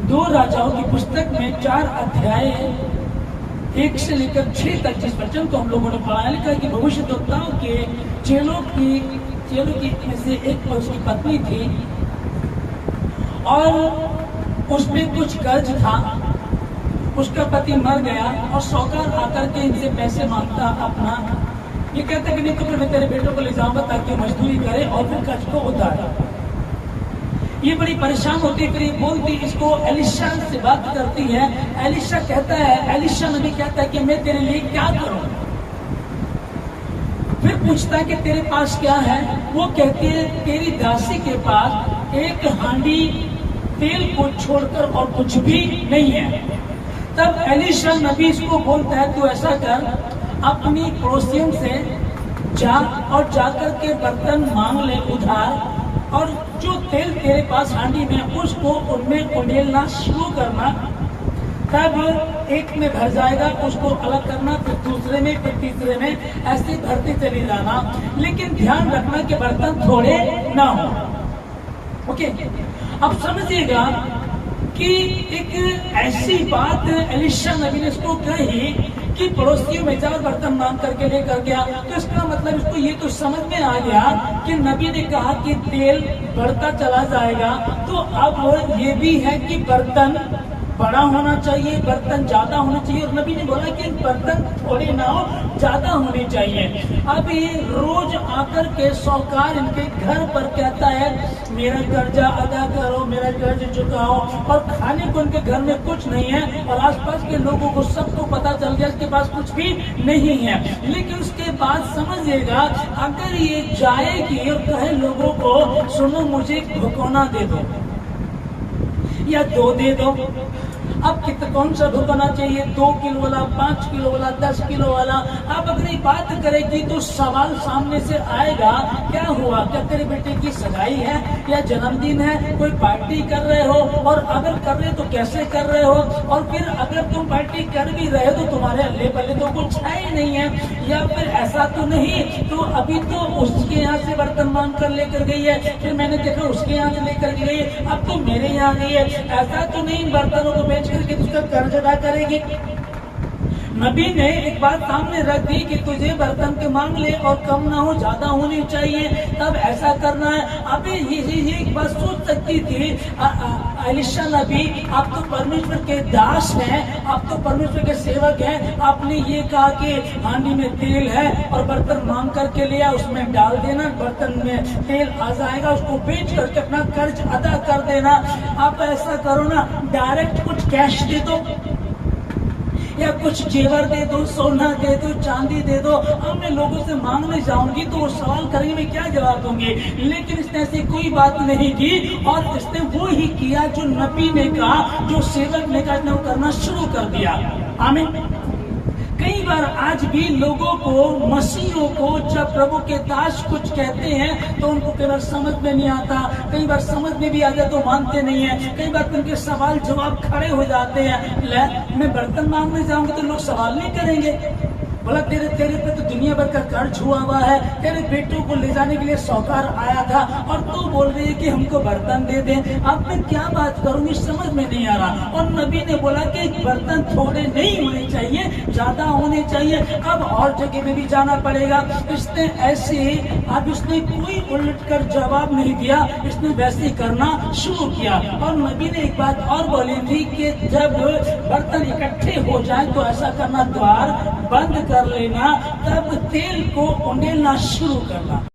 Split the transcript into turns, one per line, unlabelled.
दो राजाओं की पुस्तक में 4 अध्याय 1 से लेकर 6 तक जिस वचन को हम लोगों ने पढ़ा, लिखा कि भविष्यद्वक्ताओं के चेलों की में से एक उसकी पत्नी थी और उसमें कुछ कर्ज था। उसका पति मर गया और साहूकार आकर के इनसे पैसे मांगता अपना। ये कहता कि नहीं तो फिर मैं तेरे बेटों को ले जाऊंगा ताकि मजदूरी करे और फिर कर्ज को उतारे। ये बड़ी परेशान होती है, फिर ये बोलती, इसको एलिशा से बात करती है। एलिशा कहता है, एलिशा नबी कहता है कि मैं तेरे लिए क्या करूं। फिर पूछता है कि तेरे पास क्या है। वो कहती है तेरी दासी के पास एक हांडी तेल को छोड़कर और कुछ भी नहीं है। तब एलिशा नबी इसको बोलता है, तू ऐसा कर, अपनी पड़ोसियों से जा और जाकर के बर्तन मांग ले उधार, और जो तेल तेरे पास हांडी में उसको उनमें उंडेलना शुरू करना। तब एक में भर जाएगा, उसको अलग करना, फिर दूसरे में, फिर तीसरे में, ऐसे भरते चली जाना। लेकिन ध्यान रखना कि बर्तन थोड़े ना हो। ओके, अब समझिएगा कि एक ऐसी बात एलिशा नबी ने इसको कही कि पड़ोसियों में जाकर बर्तन मांग करके लेकर गया। तो इसका मतलब इसको ये तो समझ में आ गया कि नबी ने कहा कि तेल बढ़ता चला जाएगा, तो अब ये भी है कि बर्तन बड़ा होना चाहिए, बर्तन ज्यादा होना चाहिए। और नबी ने बोला कि बर्तन थोड़े ना हो, ज्यादा होने चाहिए। अब ये रोज आकर के साहूकार इनके घर पर कहता है मेरा कर्जा अदा करो, मेरा कर्ज चुकाओ, और खाने को इनके घर में कुछ नहीं है और आसपास के लोगों को सबको पता चल गया इसके पास कुछ भी नहीं है। लेकिन उसके बाद समझिएगा, अगर ये जाएगी और कहे लोगों को सुनो मुझे भगोना दे दो या 2 दे दो। अब कौन सा भगोना चाहिए, 2 किलो वाला, 5 किलो वाला, 10 किलो वाला। अब अगर ये बात करेगी तो सवाल सामने से आएगा, क्या हुआ, क्या तेरे बेटे की सगाई है या जन्मदिन है, कोई पार्टी कर रहे हो, और अगर कर रहे हो तो कैसे कर रहे हो, और फिर अगर तुम पार्टी कर भी रहे हो तो तुम्हारे अल्ले पल्ले तो कुछ है ही नहीं है, या फिर ऐसा तो नहीं तो अभी तो उसके यहाँ से बर्तन मांग कर लेकर गई है, फिर मैंने देखा उसके यहाँ से लेकर गई है, अब तो मेरे यहाँ गई है, ऐसा तो नहीं बर्तनों को बेच करके उसका कर्ज अदा करेगी। नबी ने एक बात सामने रख दी कि तुझे बर्तन के मांग ले और कम ना हो, ज्यादा होनी चाहिए, तब ऐसा करना है। अभी ये एक बात सोच सकती थी एलिशा नबी, आप तो परमेश्वर के दास हैं, आप तो परमेश्वर के सेवक हैं, आपने ये कहा कि हांडी में तेल है और बर्तन मांग करके लिया, उसमें डाल देना, बर्तन में तेल आ जाएगा, उसको बेच करके अपना कर्ज अदा कर देना। आप ऐसा करो ना, डायरेक्ट कुछ कैश दे दो या कुछ जेवर दे दो, सोना दे दो, चांदी दे दो। अब मैं लोगों से मांगने जाऊंगी तो वो सवाल करेंगे मैं क्या जवाब दूंगी। लेकिन इसने ऐसी कोई बात नहीं की और इसने वो ही किया जो नबी ने कहा, जो सेवक ने कहा, वो करना शुरू कर दिया। आमीन। कई बार आज भी लोगों को, मसीहों को, जब प्रभु के दास कुछ कहते हैं तो उनको कई बार समझ में नहीं आता, कई बार समझ में भी आ जाए तो मानते नहीं है, कई बार उनके सवाल जवाब खड़े हो जाते हैं। ले मैं बर्तन मांगने जाऊंगा तो लोग सवाल नहीं करेंगे, बोला तेरे पे तो दुनिया भर का कर्ज हुआ है, तेरे बेटों को ले जाने के लिए साहूकार आया था और तू बोल रही है कि हमको बर्तन दे दे। अब मैं क्या बात करूंगी, समझ में नहीं आ रहा। और नबी ने बोला कि बर्तन थोड़े नहीं होने चाहिए, ज्यादा होने चाहिए। अब और जगह में भी जाना पड़ेगा। इसने ऐसे, अब इसने कोई उलट कर जवाब नहीं दिया, इसने वैसे करना शुरू किया। और नबी ने एक बात और बोली थी कि जब बर्तन इकट्ठे हो जाए तो ऐसा करना, द्वार बंद कर लेना, तब तेल को उंडेलना शुरू करना।